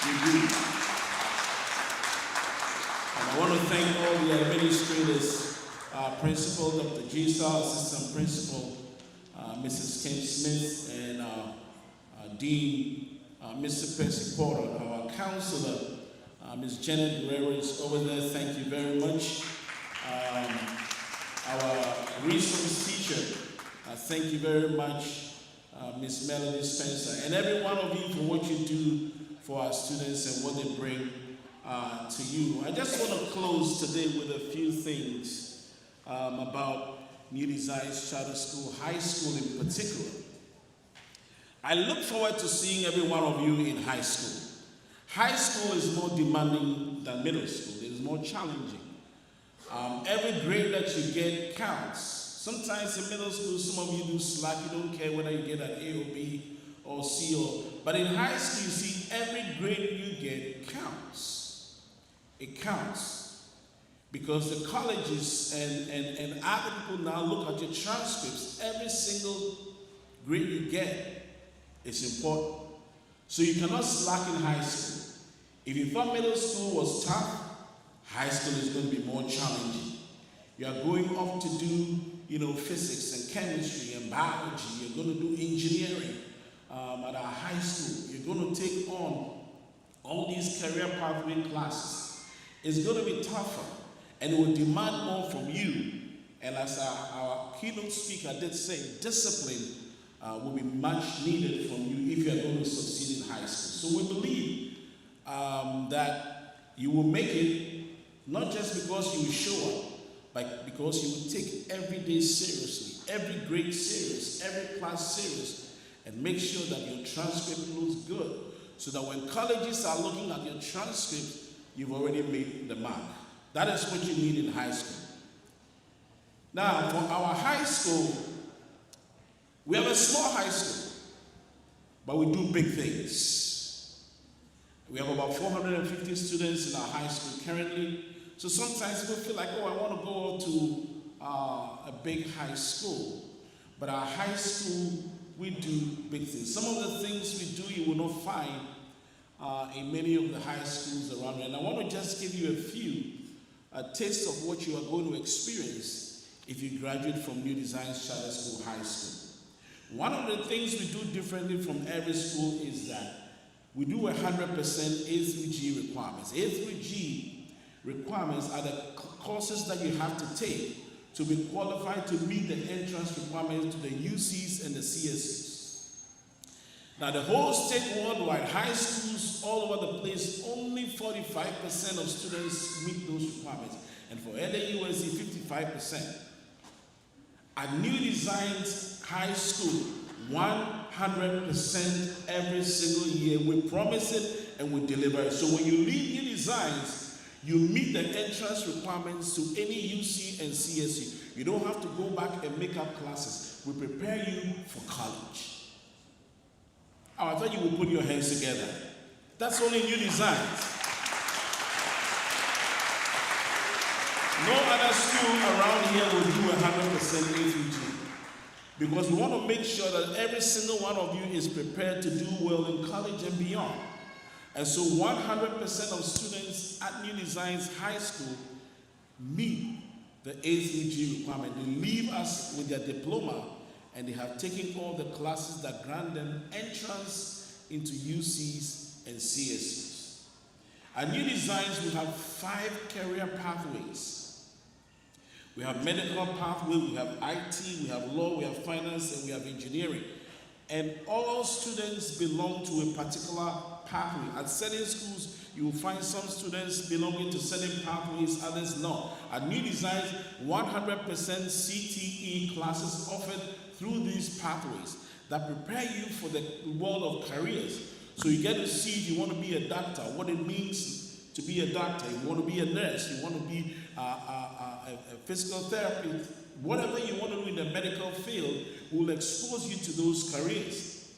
you do. And I want to thank all the administrators, Principal Dr. Jisa, Assistant Principal Mrs. Kim Smith, and Dean Mr. Percy Porter, our counselor, Ms. Janet Guerrero is over there. Thank you very much. Our resource teacher, thank you very much, Ms. Melody Spencer, and every one of you for what you do for our students and what they bring to you. I just want to close today with a few things about New Designs Charter School, high school in particular. I look forward to seeing every one of you in high school. High school is more demanding than middle school. It is more challenging. Every grade that you get counts. Sometimes in middle school, some of you do slack. You don't care whether you get an A or B or C. But in high school, you see, every grade you get counts. It counts. Because the colleges and other people now look at your transcripts. Every single grade you get is important. So you cannot slack in high school. If you thought middle school was tough, high school is going to be more challenging. You are going off to do, physics and chemistry and biology. You're going to do engineering at our high school. You're going to take on all these career pathway classes. It's going to be tougher. and it will demand more from you. And as our keynote speaker did say, discipline will be much needed from you if you are going to succeed in high school. So we believe that you will make it, not just because you will show up, but because you will take every day seriously, every grade serious, every class serious, and make sure that your transcript looks good, so that when colleges are looking at your transcript, you've already made the mark. That is what you need in high school. Now, for our high school, we have a small high school, but we do big things. We have about 450 students in our high school currently. So sometimes people feel like, oh, I want to go to a big high school. But our high school, we do big things. Some of the things we do you will not find in many of the high schools around here. And I want to just give you a taste of what you are going to experience if you graduate from New Designs Charter School High School. One of the things we do differently from every school is that we do 100% A through G requirements. A through G requirements are the courses that you have to take to be qualified to meet the entrance requirements to the UCs and the CSUs. Now, the whole state worldwide, high schools all over the place, only 45% of students meet those requirements. And for LAUSD, 55%. At New Designs High School, 100% every single year. We promise it and we deliver it. So when you leave New Designs, you meet the entrance requirements to any UC and CSU. You don't have to go back and make up classes. We prepare you for college. Oh, I thought you would put your hands together. That's only New Designs. No other school around here will do 100% A through G. Because we want to make sure that every single one of you is prepared to do well in college and beyond. And so 100% of students at New Designs High School meet the A through G requirement. They leave us with their diploma and they have taken all the classes that grant them entrance into UCs and CSUs. At New Designs, we have 5 career pathways. We have medical pathway, we have IT, we have law, we have finance, and we have engineering. And all students belong to a particular pathway. At certain schools, you will find some students belonging to certain pathways, others not. At New Designs, 100% CTE classes offered through these pathways that prepare you for the world of careers. So you get to see if you want to be a doctor, what it means to be a doctor. You want to be a nurse, you want to be a physical therapist, whatever you want to do in the medical field will expose you to those careers.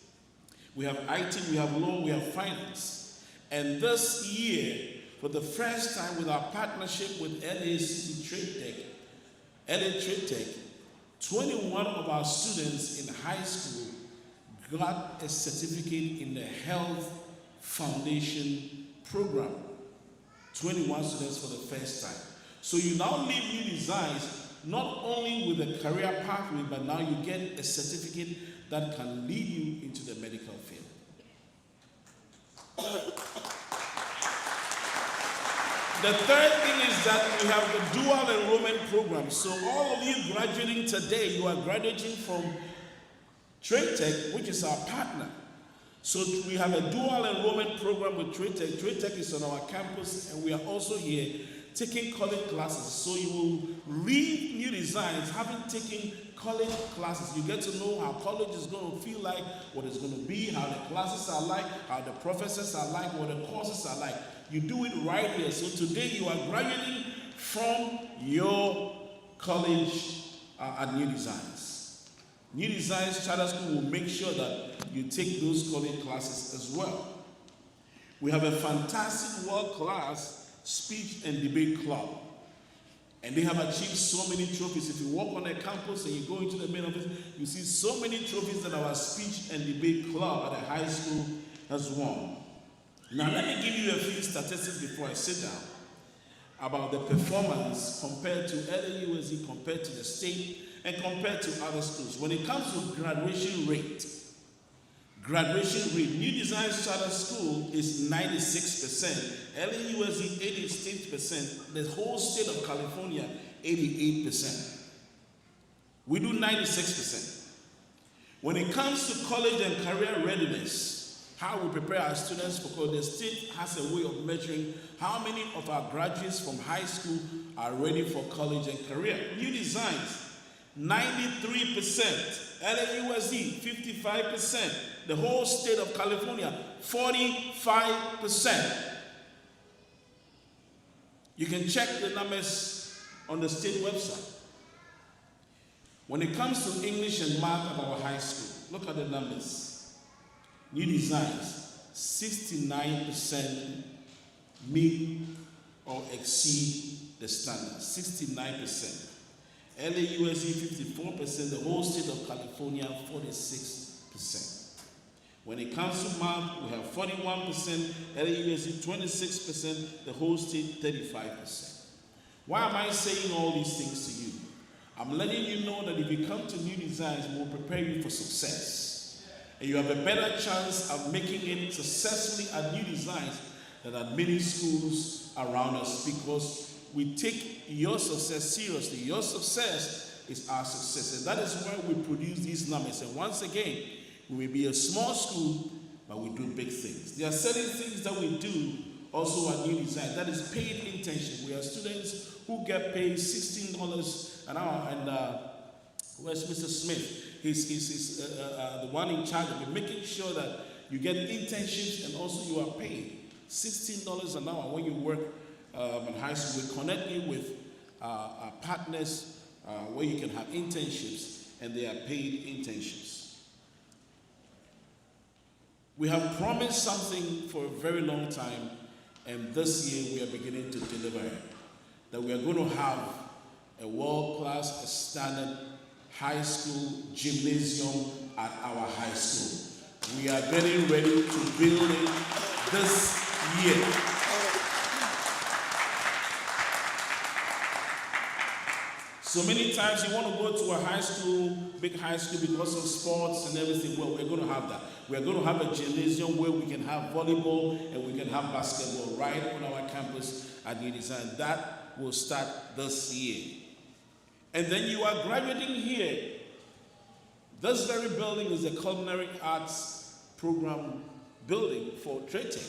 We have IT, we have law, we have finance. And this year, for the first time with our partnership with LA City Trade Tech, 21 of our students in high school got a certificate in the Health Foundation program. 21 students for the first time. So you now leave New Designs not only with a career pathway, but now you get a certificate that can lead you into the medical field. The third thing is that we have the dual enrollment program. So all of you graduating today, you are graduating from Trade Tech, which is our partner. So we have a dual enrollment program with Trade Tech. Trade Tech is on our campus, and we are also here taking college classes. So you will leave New Designs having taken college classes. You get to know how college is going to feel like, what it's going to be, how the classes are like, how the professors are like, what the courses are like. You do it right here. So today you are graduating from your college at New Designs. New Designs Charter School will make sure that you take those college classes as well. We have a fantastic world-class speech and debate club. And they have achieved so many trophies. If you walk on a campus and you go into the main office, you see so many trophies that our speech and debate club at the high school has won. Now let me give you a few statistics before I sit down about the performance compared to LAUSD, compared to the state, and compared to other schools. When it comes to graduation rate, Graduation rate, New Design Charter School is 96%, LAUSD 86%, the whole state of California 88%. We do 96%. When it comes to college and career readiness, how we prepare our students, because the state has a way of measuring how many of our graduates from high school are ready for college and career. New Designs, 93%, LAUSD 55%, the whole state of California 45%. You can check the numbers on the state website. When it comes to English and math at our high school, look at the numbers. New Designs, 69% meet or exceed the standard, 69%. LAUSD 54%, the whole state of California 46%. When it comes to math, we have 41%, LAUSD 26%, the whole state 35%. Why am I saying all these things to you? I'm letting you know that if you come to New Designs, we'll prepare you for success. And you have a better chance of making it successfully at New Designs than at many schools around us, because we take your success seriously. Your success is our success. And that is why we produce these numbers. And once again, we may be a small school, but we do big things. There are certain things that we do also at New Design. That is paid internship. We have students who get paid $16 an hour. And where's Mr. Smith? He's the one in charge of it, making sure that you get internships and also you are paid $16 an hour when you work in high school. We connect you with our partners where you can have internships, and they are paid internships. We have promised something for a very long time, and this year we are beginning to deliver it. That we are going to have a world-class, a standard high school gymnasium at our high school. We are getting ready to build it this year. So many times you want to go to a high school, big high school, because of sports and everything. Well, we're going to have that. We're going to have a gymnasium where we can have volleyball and we can have basketball right on our campus at New Design. That will start this year. And then you are graduating here. This very building is a culinary arts program building for Trade Tech.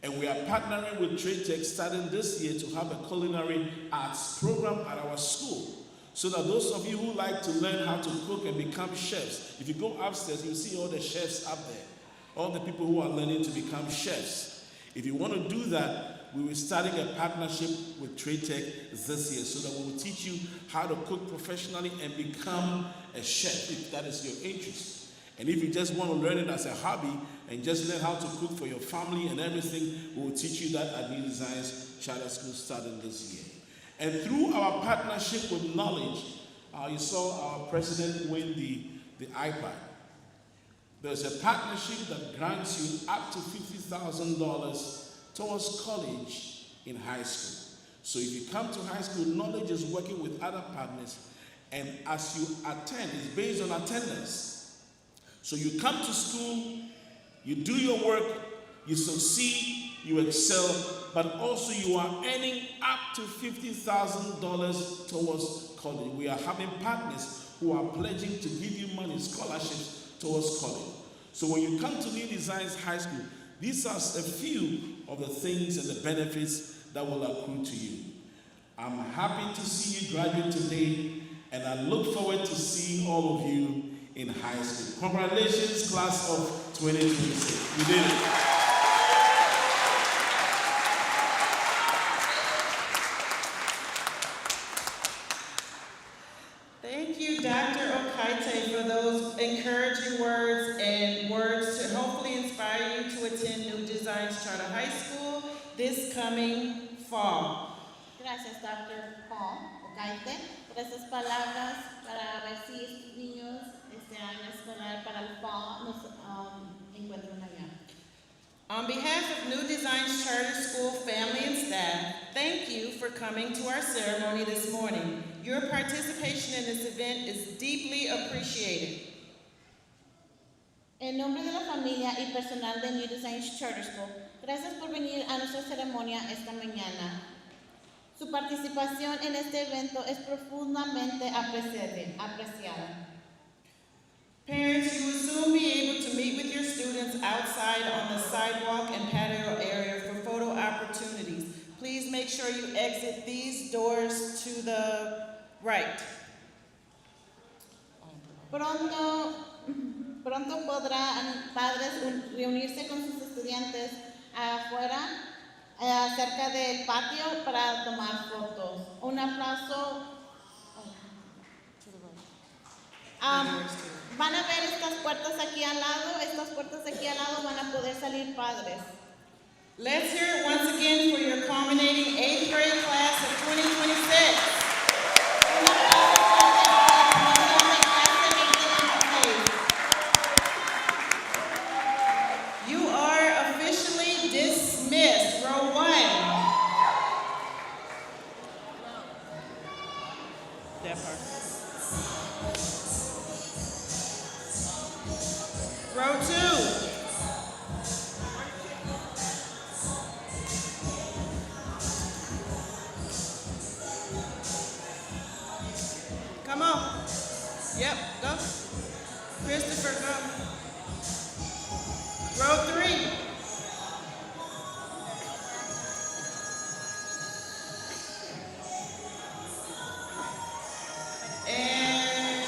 And we are partnering with Trade Tech starting this year to have a culinary arts program at our school. So that those of you who like to learn how to cook and become chefs, if you go upstairs, you'll see all the chefs up there. All the people who are learning to become chefs. If you want to do that, we will be starting a partnership with Trade Tech this year so that we will teach you how to cook professionally and become a chef, if that is your interest. And if you just want to learn it as a hobby and just learn how to cook for your family and everything, we will teach you that at New Designs Charter School starting this year. And through our partnership with Knowledge, you saw our president win the iPad. There's a partnership that grants you up to $50,000 towards college in high school. So if you come to high school, Knowledge is working with other partners, and as you attend, it's based on attendance. So you come to school, you do your work, you succeed, you excel, but also you are earning up to $50,000 towards college. We are having partners who are pledging to give you money, scholarships towards college. So when you come to New Designs High School, these are a few of the things and the benefits that will accrue to you. I'm happy to see you graduate today, and I look forward to seeing all of you in high school. Congratulations, class of 2026. We did it. Thank you, Dr. Okaite, for those encouraging words and words to hopefully inspire you to attend New Designs Charter High School this coming fall. Gracias, Dr. Paul Okaite, por esas palabras para ver si estos niños este año escolar para el fall nos encuentran allá. On behalf of New Designs Charter School family and staff, thank you for coming to our ceremony this morning. Your participation in this event is deeply appreciated. En nombre de la familia y personal de New Design Charter School, gracias por venir a nuestra ceremonia esta mañana. Su participación en este evento es profundamente apreciada. Parents, you will soon be able to meet with your students outside on the sidewalk and patio area for photo opportunities. Please make sure you exit these doors to the right. Pronto podrán padres reunirse con sus estudiantes afuera, cerca del patio para tomar fotos. Un aplauso. Van a ver estas puertas aquí al lado, van a poder salir padres. Let's hear it once again for your culminating 8th grade class of 2026. Un aplauso fuerte para la clase 2026. You are officially dismissed. Row 1. That part. Row 2. Come on. Yep, go. Christopher, go. Row 3. And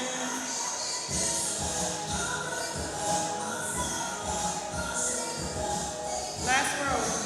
last row.